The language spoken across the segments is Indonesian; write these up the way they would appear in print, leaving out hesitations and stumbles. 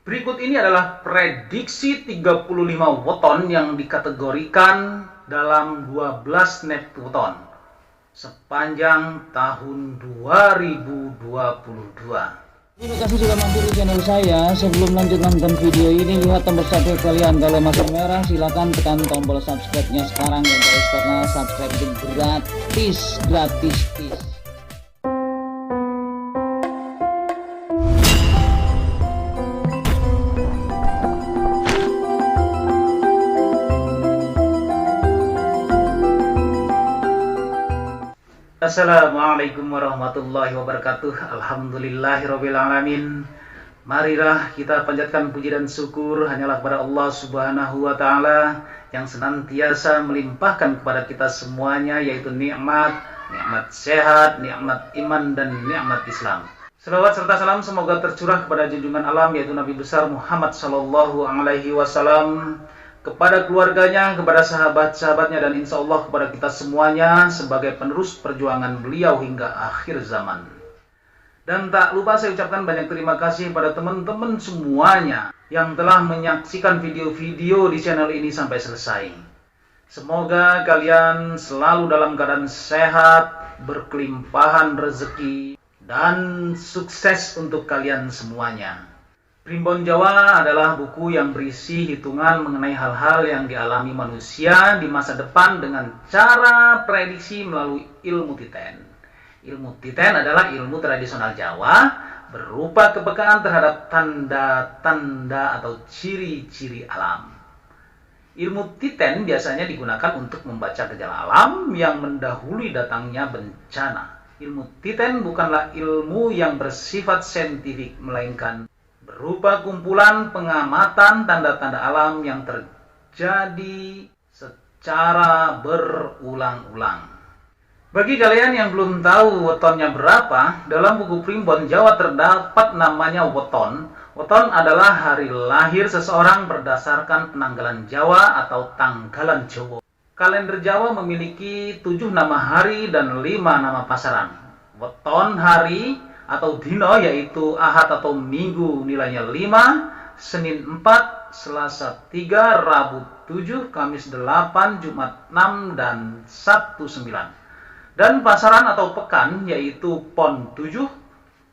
Berikut ini adalah prediksi 35 weton yang dikategorikan dalam 12 neptuton sepanjang tahun 2022. Terima kasih sudah mampir di channel saya. Sebelum lanjut nonton video ini, lihat tombol subscribe kalian. Kalau masih merah, silahkan tekan tombol subscribe-nya sekarang ya guys, karena subscribe itu gratis. Assalamualaikum warahmatullahi wabarakatuh. Alhamdulillahirrabbilalamin. Marilah kita panjatkan puji dan syukur hanyalah kepada Allah subhanahu wa ta'ala yang senantiasa melimpahkan kepada kita semuanya, yaitu nikmat sehat, nikmat iman, dan nikmat Islam. Selawat serta salam semoga tercurah kepada junjungan alam, yaitu Nabi besar Muhammad sallallahu alaihi wasallam, kepada keluarganya, kepada sahabat-sahabatnya, dan insya Allah kepada kita semuanya sebagai penerus perjuangan beliau hingga akhir zaman. Dan tak lupa saya ucapkan banyak terima kasih pada teman-teman semuanya yang telah menyaksikan video-video di channel ini sampai selesai. Semoga kalian selalu dalam keadaan sehat, berkelimpahan rezeki, dan sukses untuk kalian semuanya. Primbon Jawa adalah buku yang berisi hitungan mengenai hal-hal yang dialami manusia di masa depan dengan cara prediksi melalui ilmu titen. Ilmu titen adalah ilmu tradisional Jawa berupa kepekaan terhadap tanda-tanda atau ciri-ciri alam. Ilmu titen biasanya digunakan untuk membaca gejala alam yang mendahului datangnya bencana. Ilmu titen bukanlah ilmu yang bersifat saintifik, melainkan berupa kumpulan pengamatan tanda-tanda alam yang terjadi secara berulang-ulang. Bagi kalian yang belum tahu wetonnya berapa, dalam buku Primbon Jawa terdapat namanya weton. Weton adalah hari lahir seseorang berdasarkan penanggalan Jawa atau tanggalan Jawa. Kalender Jawa memiliki 7 nama hari dan 5 nama pasaran. Weton hari atau dino yaitu Ahad atau Minggu nilainya 5, Senin 4, Selasa 3, Rabu 7, Kamis 8, Jumat 6, dan Sabtu 9. Dan pasaran atau pekan yaitu Pon 7,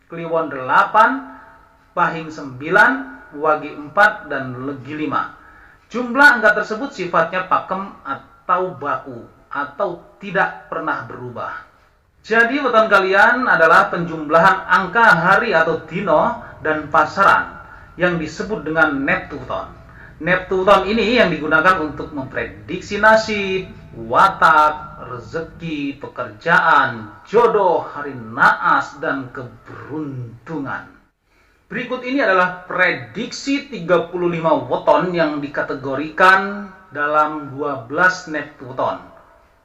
Kliwon 8, Pahing 9, Wage 4, dan Legi 5. Jumlah angka tersebut sifatnya pakem atau baku atau tidak pernah berubah. Jadi weton kalian adalah penjumlahan angka hari atau dino dan pasaran yang disebut dengan neptuton. Neptuton ini yang digunakan untuk memprediksi nasib, watak, rezeki, pekerjaan, jodoh, hari naas, dan keberuntungan. Berikut ini adalah prediksi 35 weton yang dikategorikan dalam 12 neptuton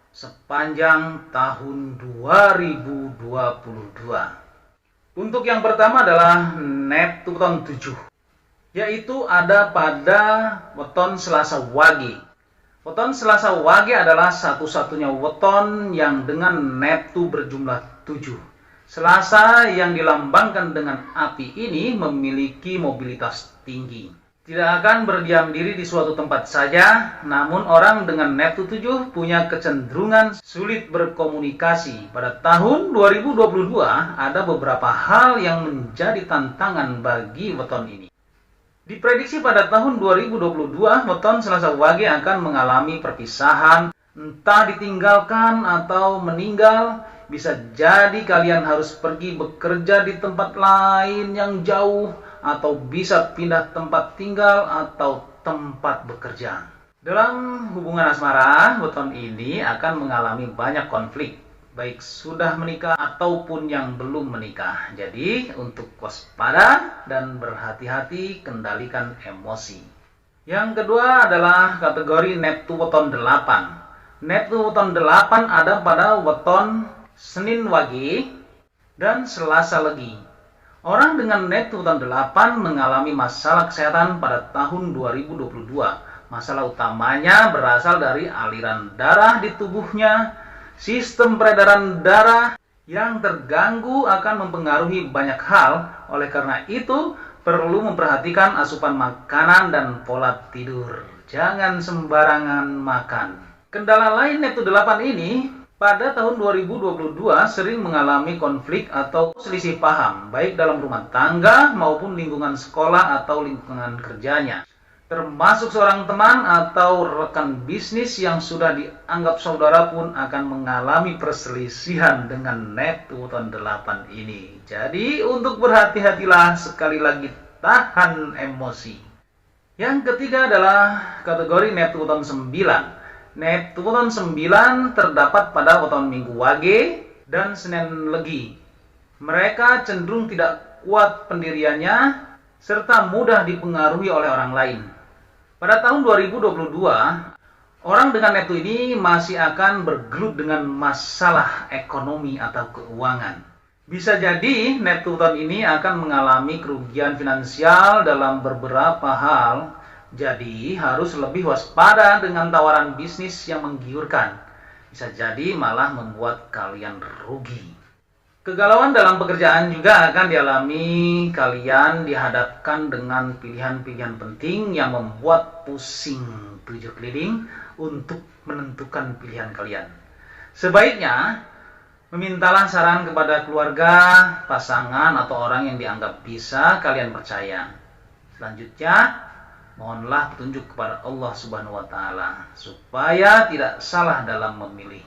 sepanjang tahun 2022. Untuk yang pertama adalah neptuton 7, yaitu ada pada weton Selasa Wage. Weton Selasa Wage adalah satu-satunya weton yang dengan neptu berjumlah 7. Selasa yang dilambangkan dengan api ini memiliki mobilitas tinggi. Tidak akan berdiam diri di suatu tempat saja, namun orang dengan neptu 7 punya kecenderungan sulit berkomunikasi. Pada tahun 2022 ada beberapa hal yang menjadi tantangan bagi weton ini. Diprediksi pada tahun 2022 weton Selasa Wage akan mengalami perpisahan, entah ditinggalkan atau meninggal. Bisa jadi kalian harus pergi bekerja di tempat lain yang jauh, atau bisa pindah tempat tinggal atau tempat bekerja. Dalam hubungan asmara, weton ini akan mengalami banyak konflik, baik sudah menikah ataupun yang belum menikah. Jadi, untuk waspada dan berhati-hati, kendalikan emosi. Yang kedua adalah kategori neptu weton 8. Neptu weton 8 ada pada weton Senin Wage dan Selasa Legi. Orang dengan neptu weton 8 mengalami masalah kesehatan pada tahun 2022. Masalah utamanya berasal dari aliran darah di tubuhnya. Sistem peredaran darah yang terganggu akan mempengaruhi banyak hal. Oleh karena itu, perlu memperhatikan asupan makanan dan pola tidur. Jangan sembarangan makan. Kendala lain Neptu 8 ini pada tahun 2022 sering mengalami konflik atau selisih paham, baik dalam rumah tangga maupun lingkungan sekolah atau lingkungan kerjanya. Termasuk seorang teman atau rekan bisnis yang sudah dianggap saudara pun akan mengalami perselisihan dengan Neptu tahun 8 ini. Jadi untuk berhati-hatilah, sekali lagi tahan emosi. Yang ketiga adalah kategori Neptu tahun 9. Neptu tahun 9 terdapat pada weton Minggu Wage dan Senin Legi. Mereka cenderung tidak kuat pendiriannya serta mudah dipengaruhi oleh orang lain. Pada tahun 2022, orang dengan Neptu ini masih akan bergelut dengan masalah ekonomi atau keuangan. Bisa jadi Neptu tahun ini akan mengalami kerugian finansial dalam beberapa hal. Jadi harus lebih waspada dengan tawaran bisnis yang menggiurkan. Bisa jadi malah membuat kalian rugi. Kegalauan dalam pekerjaan juga akan dialami. Kalian dihadapkan dengan pilihan-pilihan penting yang membuat pusing 7 keliling untuk menentukan pilihan kalian. Sebaiknya memintalah saran kepada keluarga, pasangan, atau orang yang dianggap bisa kalian percaya. Selanjutnya, mohonlah petunjuk kepada Allah Subhanahu wa Ta'ala supaya tidak salah dalam memilih.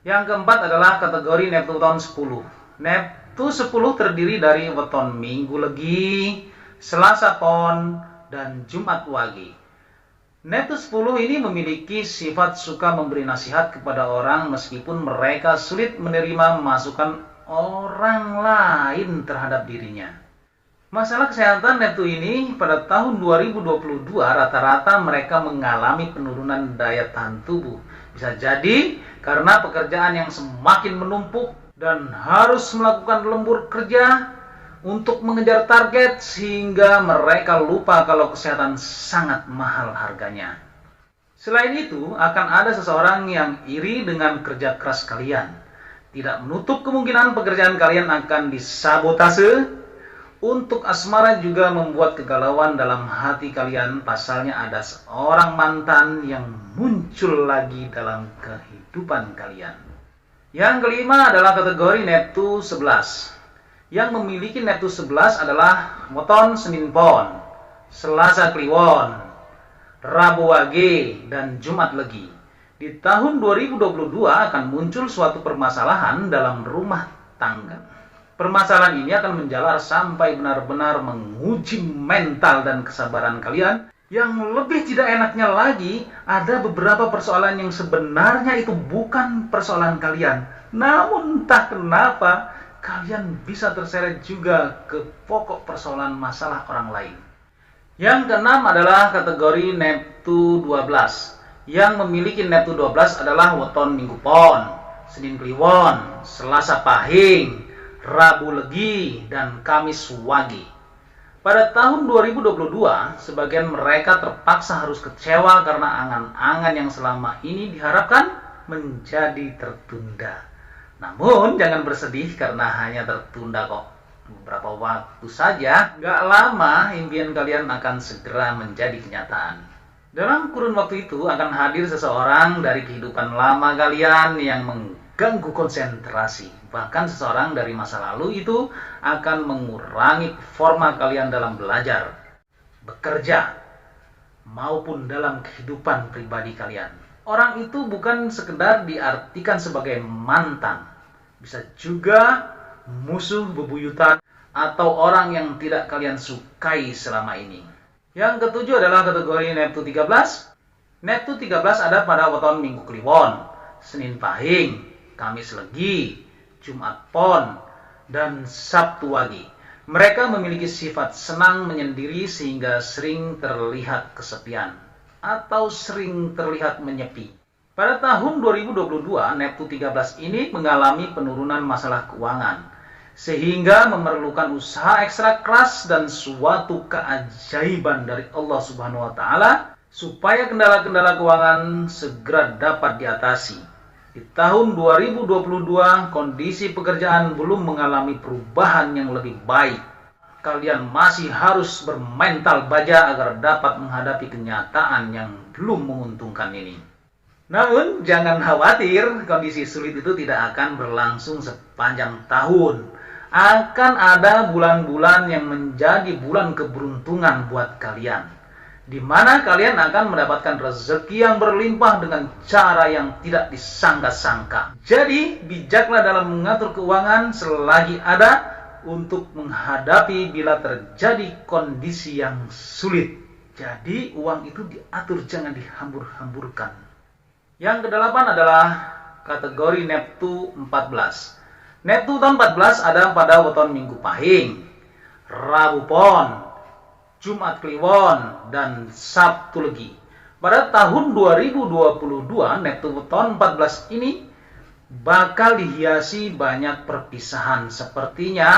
Yang keempat adalah kategori Neptu tahun 10. Neptu 10 terdiri dari weton Minggu Legi, Selasa Pon, dan Jumat Wage. Neptu 10 ini memiliki sifat suka memberi nasihat kepada orang meskipun mereka sulit menerima masukan orang lain terhadap dirinya. Masalah kesehatan Neptu ini pada tahun 2022 rata-rata mereka mengalami penurunan daya tahan tubuh. Bisa jadi karena pekerjaan yang semakin menumpuk dan harus melakukan lembur kerja untuk mengejar target sehingga mereka lupa kalau kesehatan sangat mahal harganya. Selain itu, akan ada seseorang yang iri dengan kerja keras kalian. Tidak menutup kemungkinan pekerjaan kalian akan disabotase. Untuk asmara juga membuat kegalauan dalam hati kalian, pasalnya ada seorang mantan yang muncul lagi dalam kehidupan kalian. Yang kelima adalah kategori Neptu 11. Yang memiliki Neptu 11 adalah weton Senin Pon, Selasa Kliwon, Rabu Wage, dan Jumat Legi. Di tahun 2022 akan muncul suatu permasalahan dalam rumah tangga. Permasalahan ini akan menjalar sampai benar-benar menguji mental dan kesabaran kalian. Yang lebih tidak enaknya lagi, ada beberapa persoalan yang sebenarnya itu bukan persoalan kalian. Namun entah kenapa, kalian bisa terseret juga ke pokok persoalan masalah orang lain. Yang keenam adalah kategori Neptu 12. Yang memiliki Neptu 12 adalah weton Minggu Pon, Senin Kliwon, Selasa Pahing, Rabu Legi, dan Kamis Wage. Pada tahun 2022, sebagian mereka terpaksa harus kecewa karena angan-angan yang selama ini diharapkan menjadi tertunda. Namun jangan bersedih karena hanya tertunda kok. Beberapa waktu saja, gak lama impian kalian akan segera menjadi kenyataan. Dalam kurun waktu itu akan hadir seseorang dari kehidupan lama kalian yang mengganggu konsentrasi. Bahkan seseorang dari masa lalu itu akan mengurangi performa kalian dalam belajar, bekerja, maupun dalam kehidupan pribadi kalian. Orang itu bukan sekedar diartikan sebagai mantan. Bisa juga musuh bebuyutan atau orang yang tidak kalian sukai selama ini. Yang ketujuh adalah kategori Neptu 13. Neptu 13 ada pada weton Minggu Kliwon, Senin Pahing, Kamis Legi, Jumat Pon, dan Sabtu Wage. Mereka memiliki sifat senang menyendiri sehingga sering terlihat kesepian atau sering terlihat menyepi. Pada tahun 2022, Neptu 13 ini mengalami penurunan masalah keuangan sehingga memerlukan usaha ekstra keras dan suatu keajaiban dari Allah Subhanahu wa Ta'ala supaya kendala-kendala keuangan segera dapat diatasi. Di tahun 2022, kondisi pekerjaan belum mengalami perubahan yang lebih baik. kalian masih harus bermental baja agar dapat menghadapi kenyataan yang belum menguntungkan ini. Namun jangan khawatir, kondisi sulit itu tidak akan berlangsung sepanjang tahun. Akan ada bulan-bulan yang menjadi bulan keberuntungan buat kalian, di mana kalian akan mendapatkan rezeki yang berlimpah dengan cara yang tidak disangka-sangka. Jadi, bijaklah dalam mengatur keuangan selagi ada untuk menghadapi bila terjadi kondisi yang sulit. Jadi, uang itu diatur, jangan dihambur-hamburkan. Yang kedelapan adalah kategori Neptu 14. Neptu tahun 14 ada pada weton Minggu Pahing, Rabu Pon, Jumat Kliwon, dan Sabtu Legi. Pada tahun 2022, Neptu tahun 14 ini bakal dihiasi banyak perpisahan. Sepertinya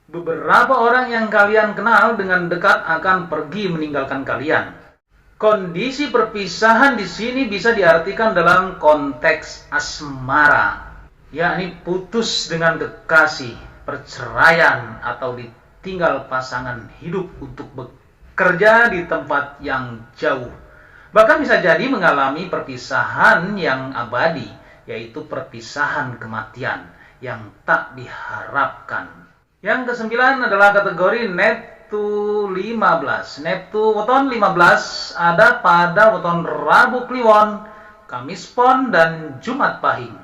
beberapa orang yang kalian kenal dengan dekat akan pergi meninggalkan kalian. Kondisi perpisahan di sini bisa diartikan dalam konteks asmara, yakni putus dengan kekasih, perceraian, atau tinggal pasangan hidup untuk bekerja di tempat yang jauh. Bahkan bisa jadi mengalami perpisahan yang abadi, yaitu perpisahan kematian yang tak diharapkan. Yang kesembilan adalah kategori Neptu 15. Neptu weton 15 ada pada weton Rabu Kliwon, Kamis Pon, dan Jumat Pahing.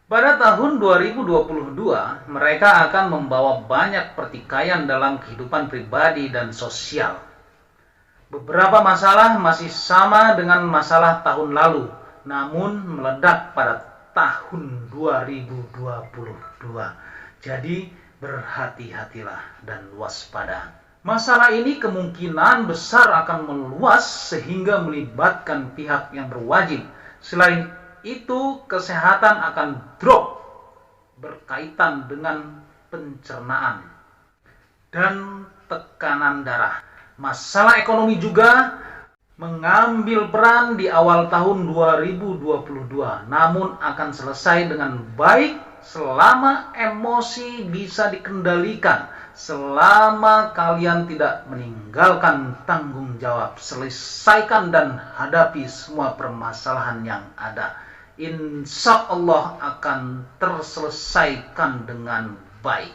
Pada tahun 2022, mereka akan membawa banyak pertikaian dalam kehidupan pribadi dan sosial. Beberapa masalah masih sama dengan masalah tahun lalu, namun meledak pada tahun 2022. Jadi, berhati-hatilah dan waspada. Masalah ini kemungkinan besar akan meluas sehingga melibatkan pihak yang berwajib. Selain itu, kesehatan akan drop berkaitan dengan pencernaan dan tekanan darah. Masalah ekonomi juga mengambil peran di awal tahun 2022, namun akan selesai dengan baik selama emosi bisa dikendalikan, selama kalian tidak meninggalkan tanggung jawab. Selesaikan dan hadapi semua permasalahan yang ada. Insya Allah akan terselesaikan dengan baik.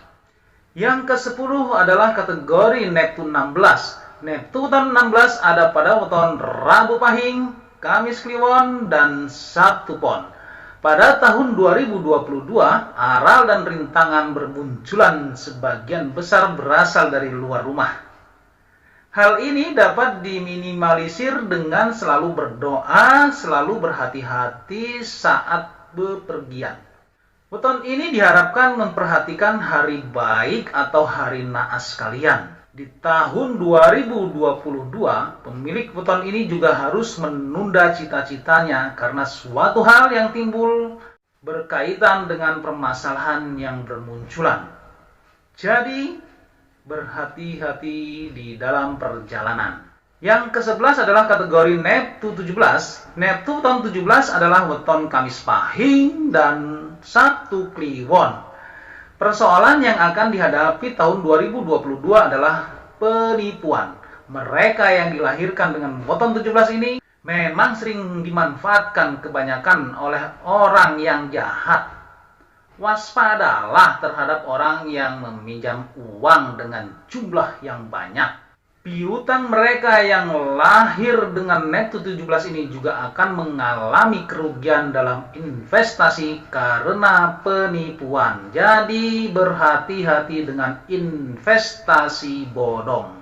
Yang ke-10 adalah kategori Neptu 16. Neptu tahun 16 ada pada weton Rabu Pahing, Kamis Kliwon, dan Sabtu Pon. Pada tahun 2022, aral dan rintangan bermunculan, sebagian besar berasal dari luar rumah. Hal ini dapat diminimalisir dengan selalu berdoa, selalu berhati-hati saat bepergian. Weton ini diharapkan memperhatikan hari baik atau hari naas kalian. Di tahun 2022, pemilik weton ini juga harus menunda cita-citanya karena suatu hal yang timbul berkaitan dengan permasalahan yang bermunculan. Jadi, berhati-hati di dalam perjalanan. Yang ke-11 adalah kategori Neptu 17. Neptu tahun 17 adalah weton Kamis Pahing dan Sabtu Kliwon. Persoalan yang akan dihadapi tahun 2022 adalah penipuan. Mereka yang dilahirkan dengan weton 17 ini memang sering dimanfaatkan kebanyakan oleh orang yang jahat. Waspadalah terhadap orang yang meminjam uang dengan jumlah yang banyak. Piutang mereka yang lahir dengan Neptu 17 ini juga akan mengalami kerugian dalam investasi karena penipuan. Jadi berhati-hati dengan investasi bodong.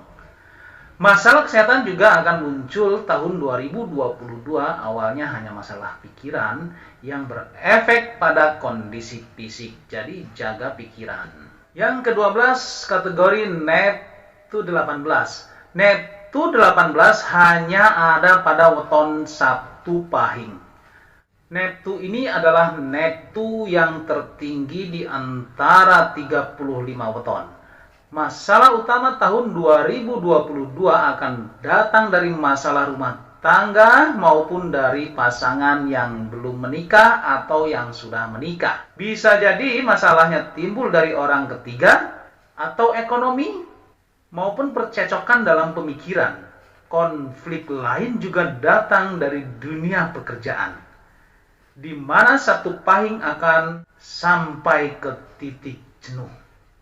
Masalah kesehatan juga akan muncul tahun 2022, awalnya hanya masalah pikiran yang berefek pada kondisi fisik. Jadi jaga pikiran. Yang ke-12 kategori Neptu 18. Neptu 18 hanya ada pada weton Sabtu Pahing. Neptu ini adalah Neptu yang tertinggi di antara 35 weton. Masalah utama tahun 2022 akan datang dari masalah rumah tangga maupun dari pasangan yang belum menikah atau yang sudah menikah. Bisa jadi masalahnya timbul dari orang ketiga atau ekonomi maupun percecokan dalam pemikiran. Konflik lain juga datang dari dunia pekerjaan, di mana satu pahing akan sampai ke titik jenuh.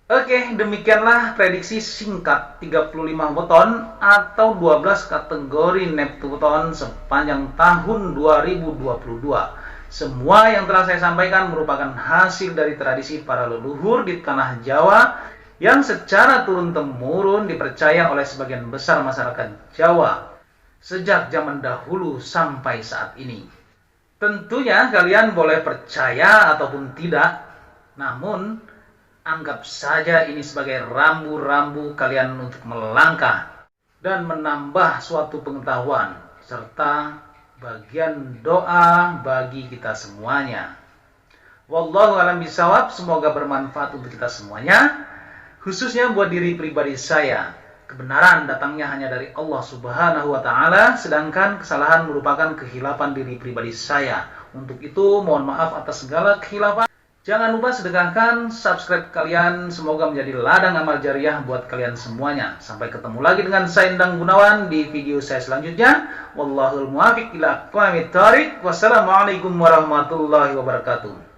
Oke, demikianlah prediksi singkat 35 weton atau 12 kategori Neptuton sepanjang tahun 2022. Semua yang telah saya sampaikan merupakan hasil dari tradisi para leluhur di tanah Jawa yang secara turun-temurun dipercaya oleh sebagian besar masyarakat Jawa sejak zaman dahulu sampai saat ini. Tentunya kalian boleh percaya ataupun tidak, namun anggap saja ini sebagai rambu-rambu kalian untuk melangkah dan menambah suatu pengetahuan serta bagian doa bagi kita semuanya. Wallahu a'lam bishawab, semoga bermanfaat untuk kita semuanya, khususnya buat diri pribadi saya. Kebenaran datangnya hanya dari Allah Subhanahu wa Ta'ala, sedangkan kesalahan merupakan kehilapan diri pribadi saya. Untuk itu, mohon maaf atas segala kehilapan. Jangan lupa sedekahkan, subscribe kalian, semoga menjadi ladang amal jariah buat kalian semuanya. Sampai ketemu lagi dengan saya Endang Gunawan di video saya selanjutnya. Wallahul muwaffiq ila aqwamit thoriq. Wassalamualaikum warahmatullahi wabarakatuh.